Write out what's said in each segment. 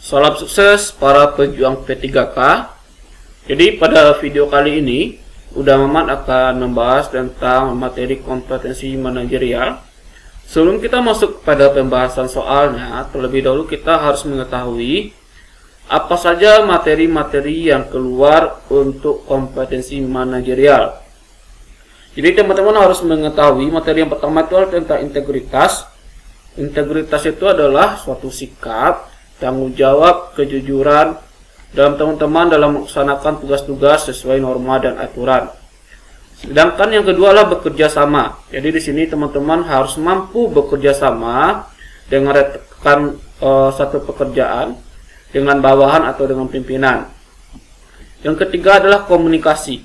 Salam sukses para pejuang P3K. Jadi pada video kali ini Uda Mamat akan membahas tentang materi kompetensi manajerial. Sebelum kita masuk pada pembahasan soalnya, terlebih dahulu kita harus mengetahui apa saja materi-materi yang keluar untuk kompetensi manajerial. Jadi teman-teman harus mengetahui materi yang pertama itu adalah tentang integritas. Integritas itu adalah suatu sikap, tanggung jawab, kejujuran dalam teman-teman dalam melaksanakan tugas-tugas sesuai norma dan aturan. Sedangkan yang kedua adalah bekerja sama. Jadi di sini teman-teman harus mampu bekerja sama dengan rekan satu pekerjaan dengan bawahan atau dengan pimpinan. Yang ketiga adalah komunikasi.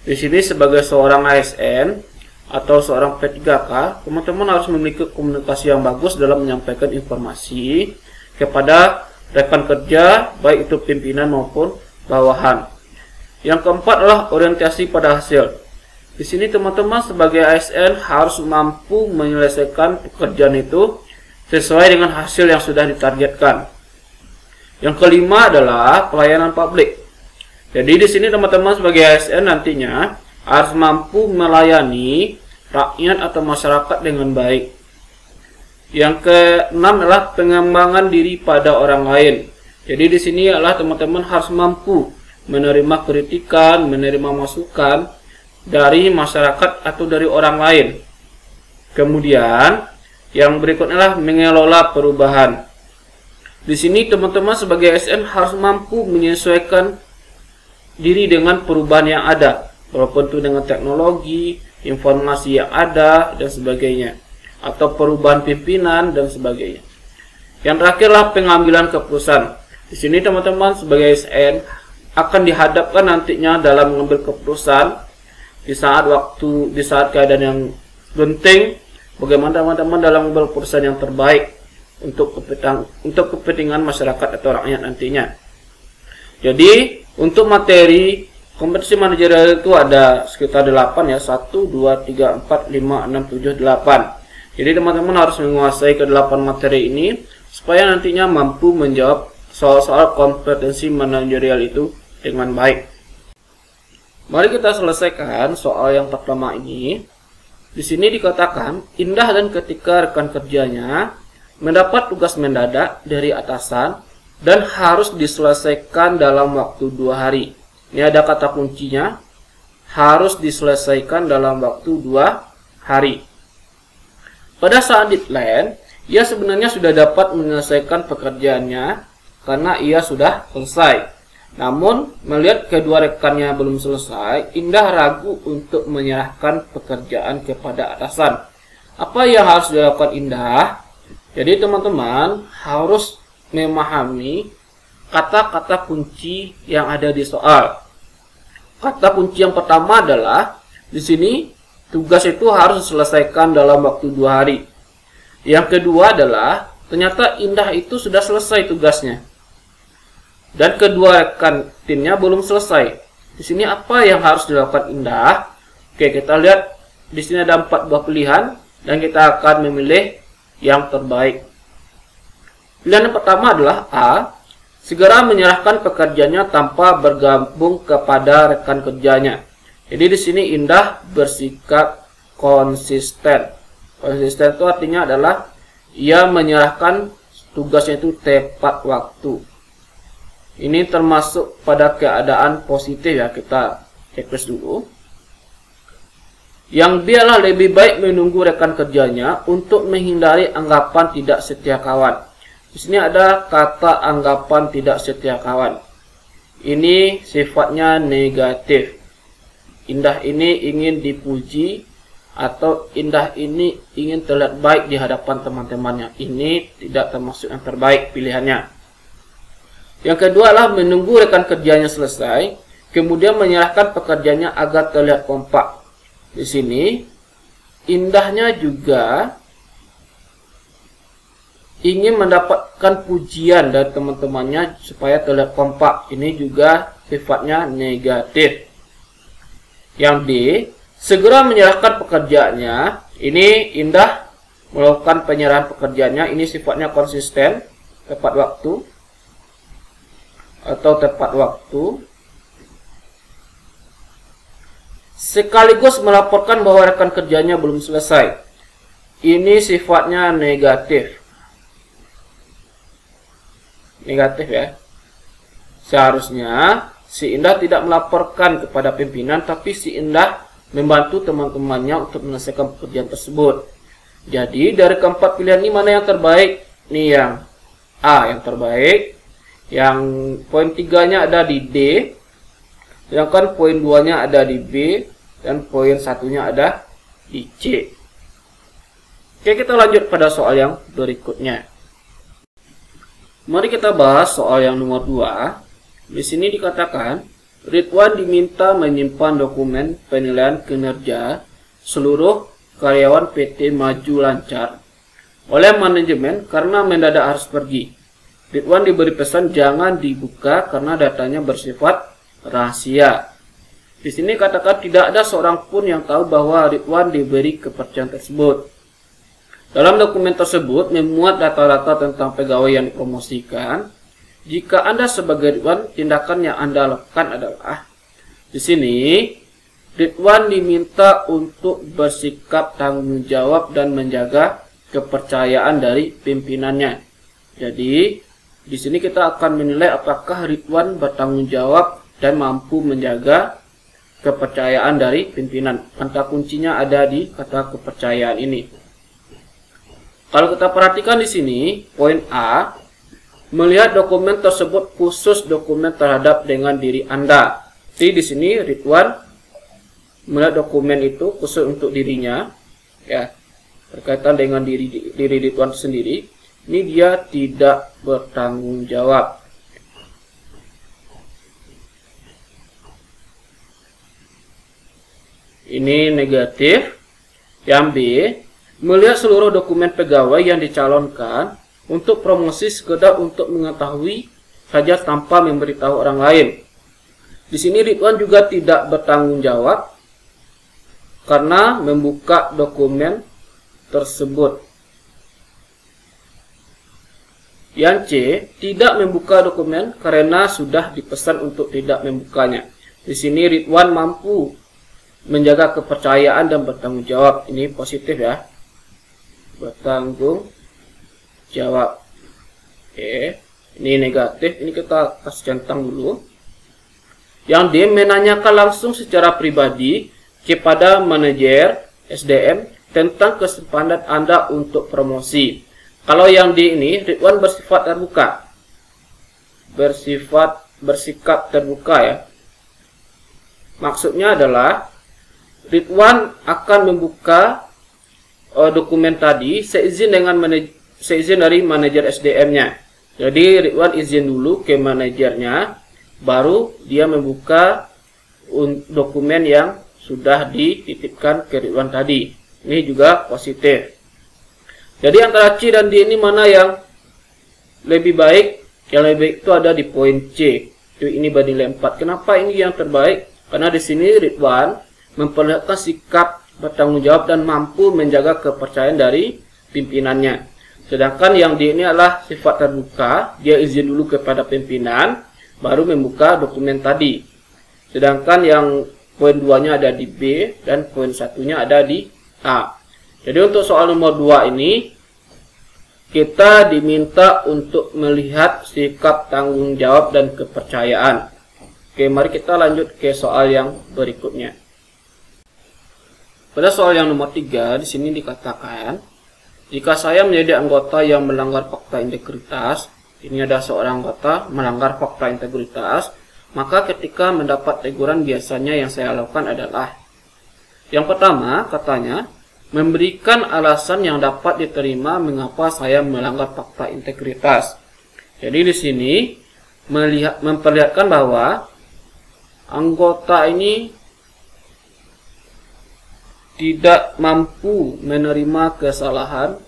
Di sini sebagai seorang ASN atau seorang P3K, teman-teman harus memiliki komunikasi yang bagus dalam menyampaikan informasi kepada rekan kerja, baik itu pimpinan maupun bawahan. Yang keempat adalah orientasi pada hasil. Di sini teman-teman sebagai ASN harus mampu menyelesaikan pekerjaan itu sesuai dengan hasil yang sudah ditargetkan. Yang kelima adalah pelayanan publik. Jadi di sini teman-teman sebagai ASN nantinya harus mampu melayani rakyat atau masyarakat dengan baik. Yang keenam adalah pengembangan diri pada orang lain. Jadi di sini adalah teman-teman harus mampu menerima kritikan, menerima masukan dari masyarakat atau dari orang lain. Kemudian yang berikutnya adalah mengelola perubahan. Di sini teman-teman sebagai ASN harus mampu menyesuaikan diri dengan perubahan yang ada, walaupun itu dengan teknologi, informasi yang ada dan sebagainya, atau perubahan pimpinan dan sebagainya. Yang terakhirlah pengambilan keputusan. Di sini teman-teman sebagai ASN akan dihadapkan nantinya dalam mengambil keputusan di saat keadaan yang genting, bagaimana teman-teman dalam mengambil keputusan yang terbaik untuk kepentingan masyarakat atau rakyat nantinya. Jadi untuk materi kompetensi manajerial itu ada sekitar 8 ya, 1 2 3 4 5 6 7 8. Jadi teman-teman harus menguasai ke-8 materi ini supaya nantinya mampu menjawab soal-soal kompetensi manajerial itu dengan baik. Mari kita selesaikan soal yang pertama ini. Di sini dikatakan Indah dan ketika rekan kerjanya mendapat tugas mendadak dari atasan dan harus diselesaikan dalam waktu 2 hari. Ini ada kata kuncinya, harus diselesaikan dalam waktu 2 hari. Pada saat deadline, ia sebenarnya sudah dapat menyelesaikan pekerjaannya karena ia sudah selesai. Namun, melihat kedua rekannya belum selesai, Indah ragu untuk menyerahkan pekerjaan kepada atasan. Apa yang harus dilakukan Indah? Jadi teman-teman harus memahami kata-kata kunci yang ada di soal. Kata kunci yang pertama adalah di sini tugas itu harus diselesaikan dalam waktu 2 hari. Yang kedua adalah ternyata Indah itu sudah selesai tugasnya dan kedua rekan timnya belum selesai. Di sini apa yang harus dilakukan Indah? Oke, kita lihat di sini ada 4 buah pilihan dan kita akan memilih yang terbaik. Pilihan yang pertama adalah A. Segera menyerahkan pekerjaannya tanpa bergabung kepada rekan kerjanya. Jadi di sini Indah bersikap konsisten. Konsisten itu artinya adalah ia menyerahkan tugasnya itu tepat waktu. Ini termasuk pada keadaan positif ya, kita checklist dulu. Yang B adalah lebih baik menunggu rekan kerjanya untuk menghindari anggapan tidak setia kawan. Di sini ada kata anggapan tidak setia kawan. Ini sifatnya negatif. Indah ini ingin dipuji atau Indah ini ingin terlihat baik di hadapan teman-temannya. Ini tidak termasuk yang terbaik pilihannya. Yang kedua adalah menunggu rekan kerjanya selesai, kemudian menyerahkan pekerjaannya agar terlihat kompak. Di sini Indahnya juga ingin mendapatkan pujian dari teman-temannya supaya terlihat kompak. Ini juga sifatnya negatif. Yang D, segera menyerahkan pekerjaannya. Ini Indah melakukan penyerahan pekerjaannya. Ini sifatnya konsisten, tepat waktu. atau tepat waktu, sekaligus melaporkan bahwa rekan kerjanya belum selesai. Ini sifatnya negatif. Negatif ya. Seharusnya si Indah tidak melaporkan kepada pimpinan, tapi si Indah membantu teman-temannya untuk menyelesaikan pekerjaan tersebut. Jadi dari keempat pilihan ini mana yang terbaik? Nih yang A yang terbaik. Yang poin 3-nya ada di D. Sedangkan poin 2-nya ada di B. Dan poin 1-nya ada di C. Oke, kita lanjut pada soal yang berikutnya. Mari kita bahas soal yang nomor 2. Di sini dikatakan, Ridwan diminta menyimpan dokumen penilaian kinerja seluruh karyawan PT Maju Lancar oleh manajemen karena mendadak harus pergi. Ridwan diberi pesan jangan dibuka karena datanya bersifat rahasia. Di sini katakan tidak ada seorang pun yang tahu bahwa Ridwan diberi kepercayaan tersebut. Dalam dokumen tersebut memuat data-data tentang pegawai yang dipromosikan. Jika Anda sebagai Ridwan, tindakan yang Anda lakukan adalah di sini Ridwan diminta untuk bersikap tanggung jawab dan menjaga kepercayaan dari pimpinannya. Jadi di sini kita akan menilai apakah Ridwan bertanggung jawab dan mampu menjaga kepercayaan dari pimpinan. Kata kuncinya ada di kata kepercayaan ini. Kalau kita perhatikan di sini, poin A, melihat dokumen tersebut khusus dokumen terhadap dengan diri Anda. Jadi di sini Ridwan melihat dokumen itu khusus untuk dirinya, ya, berkaitan dengan diri Ridwan sendiri. Ini dia tidak bertanggung jawab. Ini negatif. Yang B, melihat seluruh dokumen pegawai yang dicalonkan untuk promosi sekedar untuk mengetahui saja tanpa memberitahu orang lain. Di sini Ridwan juga tidak bertanggung jawab karena membuka dokumen tersebut. Yang C, tidak membuka dokumen karena sudah dipesan untuk tidak membukanya. Di sini Ridwan mampu menjaga kepercayaan dan bertanggung jawab. Ini positif ya. Bertanggung jawab. Oke. Ini negatif. Ini kita kasih centang dulu. Yang D, menanyakan langsung secara pribadi kepada manajer SDM tentang kesempatan Anda untuk promosi. Kalau yang D ini, Ridwan bersifat terbuka. Bersikap terbuka ya. Maksudnya adalah Ridwan akan membuka dokumen tadi seizin dari manajer SDM-nya. Jadi Ridwan izin dulu ke manajernya, baru dia membuka dokumen yang sudah dititipkan ke Ridwan tadi. Ini juga positif. Jadi antara C dan D ini mana yang lebih baik? Yang lebih baik itu ada di poin C. Ini bernilai 4. Kenapa ini yang terbaik? Karena di sini Ridwan memperlihatkan sikap bertanggung jawab dan mampu menjaga kepercayaan dari pimpinannya. Sedangkan yang D ini adalah sifat terbuka, dia izin dulu kepada pimpinan, baru membuka dokumen tadi. Sedangkan yang poin 2-nya ada di B dan poin 1-nya ada di A. Jadi untuk soal nomor 2 ini, kita diminta untuk melihat sikap tanggung jawab dan kepercayaan. Oke, mari kita lanjut ke soal yang berikutnya. Pada soal yang nomor 3, di sini dikatakan, jika saya menjadi anggota yang melanggar fakta integritas, ini ada seorang anggota melanggar fakta integritas, maka ketika mendapat teguran biasanya yang saya lakukan adalah, yang pertama katanya, memberikan alasan yang dapat diterima mengapa saya melanggar fakta integritas. Jadi di sini memperlihatkan bahwa anggota ini tidak mampu menerima kesalahan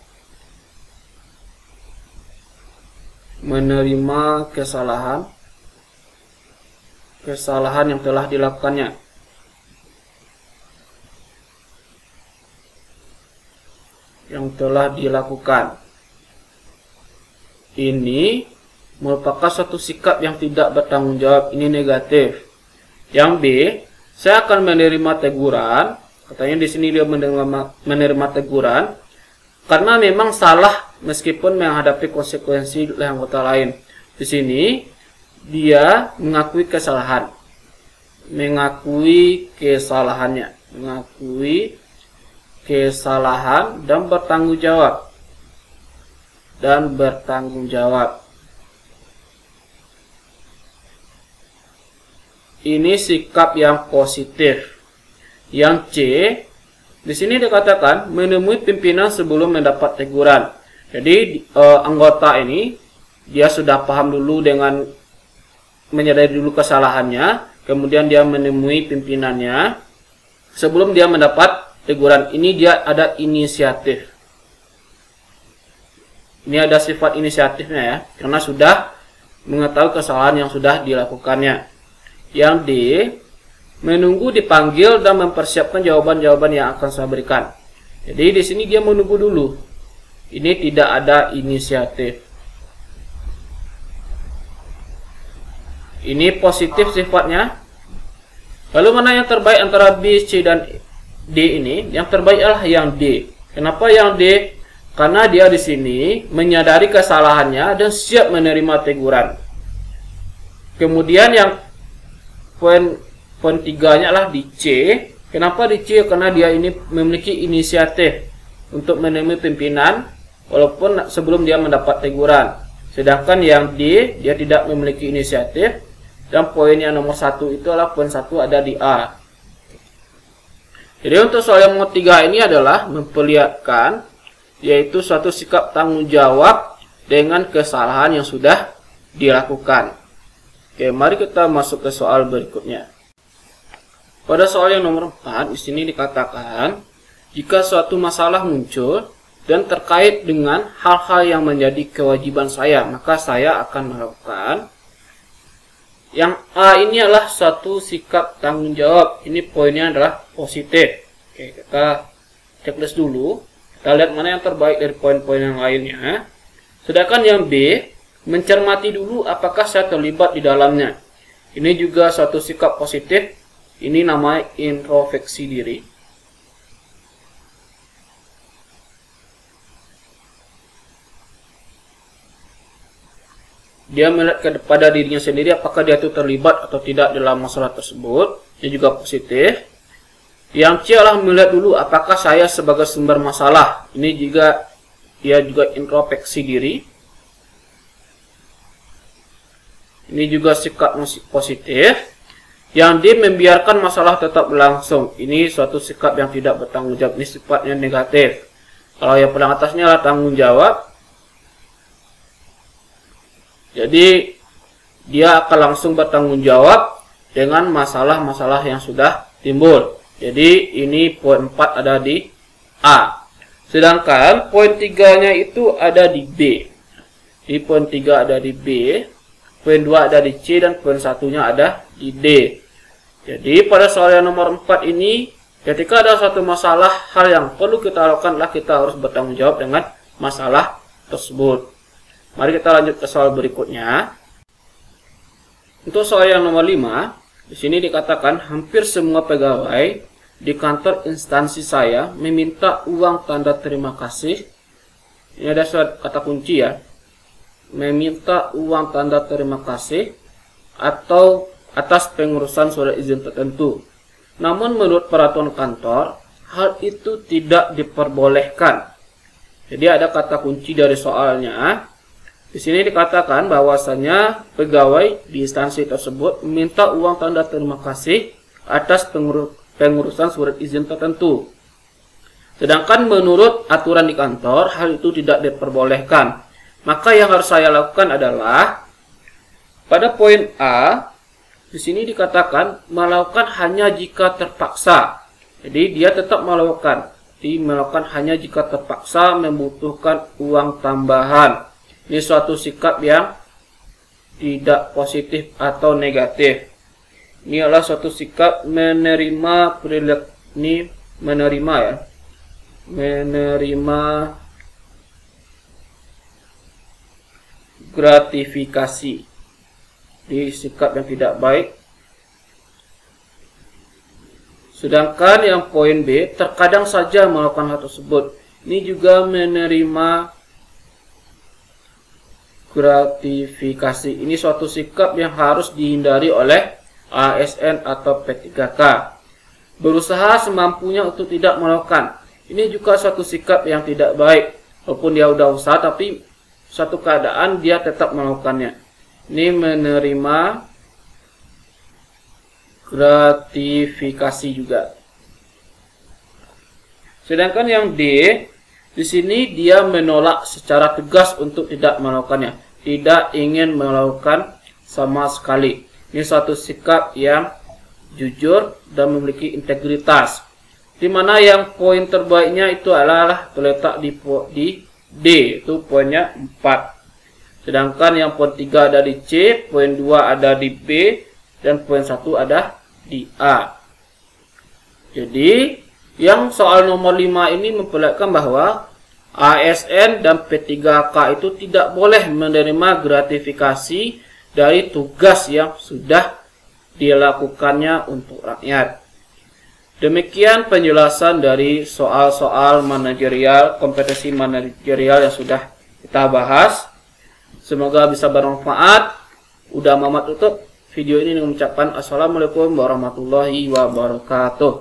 yang telah dilakukannya. Ini merupakan suatu sikap yang tidak bertanggung jawab, ini negatif. Yang B, saya akan menerima teguran. Katanya di sini dia menerima teguran karena memang salah meskipun menghadapi konsekuensi oleh anggota lain. Di sini dia mengakui kesalahan, mengakui kesalahan dan bertanggung jawab. Ini sikap yang positif. Yang C, di sini dikatakan menemui pimpinan sebelum mendapat teguran. Jadi anggota ini dia sudah paham dulu dengan menyadari dulu kesalahannya, kemudian dia menemui pimpinannya sebelum dia mendapat teguran. Ini dia ada inisiatif. Ini ada sifat inisiatifnya ya, karena sudah mengetahui kesalahan yang sudah dilakukannya. Yang D, menunggu dipanggil dan mempersiapkan jawaban-jawaban yang akan saya berikan. Jadi di sini dia menunggu dulu. Ini tidak ada inisiatif. Ini positif sifatnya. Lalu mana yang terbaik antara B, C, dan D ini? Yang terbaik adalah yang D. Kenapa yang D? Karena dia di sini menyadari kesalahannya dan siap menerima teguran. Kemudian yang poin 3-nya adalah di C. Kenapa di C? Karena dia ini memiliki inisiatif untuk menemui pimpinan walaupun sebelum dia mendapat teguran. Sedangkan yang D, dia tidak memiliki inisiatif. Dan poin yang nomor 1 itu adalah poin 1 ada di A. Jadi untuk soal yang nomor 3 ini adalah memperlihatkan yaitu suatu sikap tanggung jawab dengan kesalahan yang sudah dilakukan. Oke, mari kita masuk ke soal berikutnya. Pada soal yang nomor 4, di sini dikatakan, jika suatu masalah muncul dan terkait dengan hal-hal yang menjadi kewajiban saya, maka saya akan melakukan. Yang A ini adalah suatu sikap tanggung jawab. Ini poinnya adalah positif. Oke, kita checklist dulu. Kita lihat mana yang terbaik dari poin-poin yang lainnya. Sedangkan yang B, mencermati dulu apakah saya terlibat di dalamnya. Ini juga suatu sikap positif. Ini namanya introspeksi diri. Dia melihat kepada dirinya sendiri apakah dia itu terlibat atau tidak dalam masalah tersebut. Ini juga positif. Yang C adalah melihat dulu apakah saya sebagai sumber masalah. Ini juga dia juga introspeksi diri. Ini juga sikap positif. Yang D, membiarkan masalah tetap berlangsung. Ini suatu sikap yang tidak bertanggung jawab. Ini sifatnya negatif. Kalau yang paling atasnya adalah tanggung jawab. Jadi dia akan langsung bertanggung jawab dengan masalah-masalah yang sudah timbul. Jadi ini poin 4 ada di A. Sedangkan poin 3-nya itu ada di B. Di poin 3 ada di B. Poin 2 ada di C dan poin 1-nya ada di D. Jadi pada soal yang nomor 4 ini, ketika ada suatu masalah, hal yang perlu kita lakukan adalah kita harus bertanggung jawab dengan masalah tersebut. Mari kita lanjut ke soal berikutnya. Untuk soal yang nomor 5, di sini dikatakan hampir semua pegawai di kantor instansi saya meminta uang tanda terima kasih. Ini ada kata kunci ya. Meminta uang tanda terima kasih atau atas pengurusan surat izin tertentu. Namun menurut peraturan kantor, hal itu tidak diperbolehkan. Jadi ada kata kunci dari soalnya. Di sini dikatakan bahwasanya pegawai di instansi tersebut meminta uang tanda terima kasih atas pengurusan surat izin tertentu. Sedangkan menurut aturan di kantor, hal itu tidak diperbolehkan. Maka yang harus saya lakukan adalah pada poin A, di sini dikatakan melakukan hanya jika terpaksa. Jadi dia tetap melakukan. Melakukan hanya jika terpaksa membutuhkan uang tambahan. Ini suatu sikap yang tidak positif atau negatif. Ini adalah suatu sikap menerima ini menerima ya. Menerima gratifikasi. Di sikap yang tidak baik. Sedangkan yang poin B, terkadang saja melakukan hal tersebut. Ini juga menerima gratifikasi. Ini suatu sikap yang harus dihindari oleh ASN atau P3K. Berusaha semampunya untuk tidak melakukan. Ini juga suatu sikap yang tidak baik. Walaupun dia udah usaha, tapi suatu keadaan dia tetap melakukannya. Ini menerima gratifikasi juga. Sedangkan yang D, di sini dia menolak secara tegas untuk tidak melakukannya. Tidak ingin melakukan sama sekali. Ini suatu sikap yang jujur dan memiliki integritas. Di mana yang poin terbaiknya itu adalah terletak di D, itu poinnya 4. Sedangkan yang poin 3 ada di C, poin 2 ada di B, dan poin 1 ada di A. Jadi, yang soal nomor 5 ini memperlihatkan bahwa ASN dan P3K itu tidak boleh menerima gratifikasi dari tugas yang sudah dilakukannya untuk rakyat. Demikian penjelasan dari soal-soal manajerial, kompetensi manajerial yang sudah kita bahas. Semoga bisa bermanfaat. Udah Mamat tutup video ini dengan mengucapkan Assalamualaikum warahmatullahi wabarakatuh.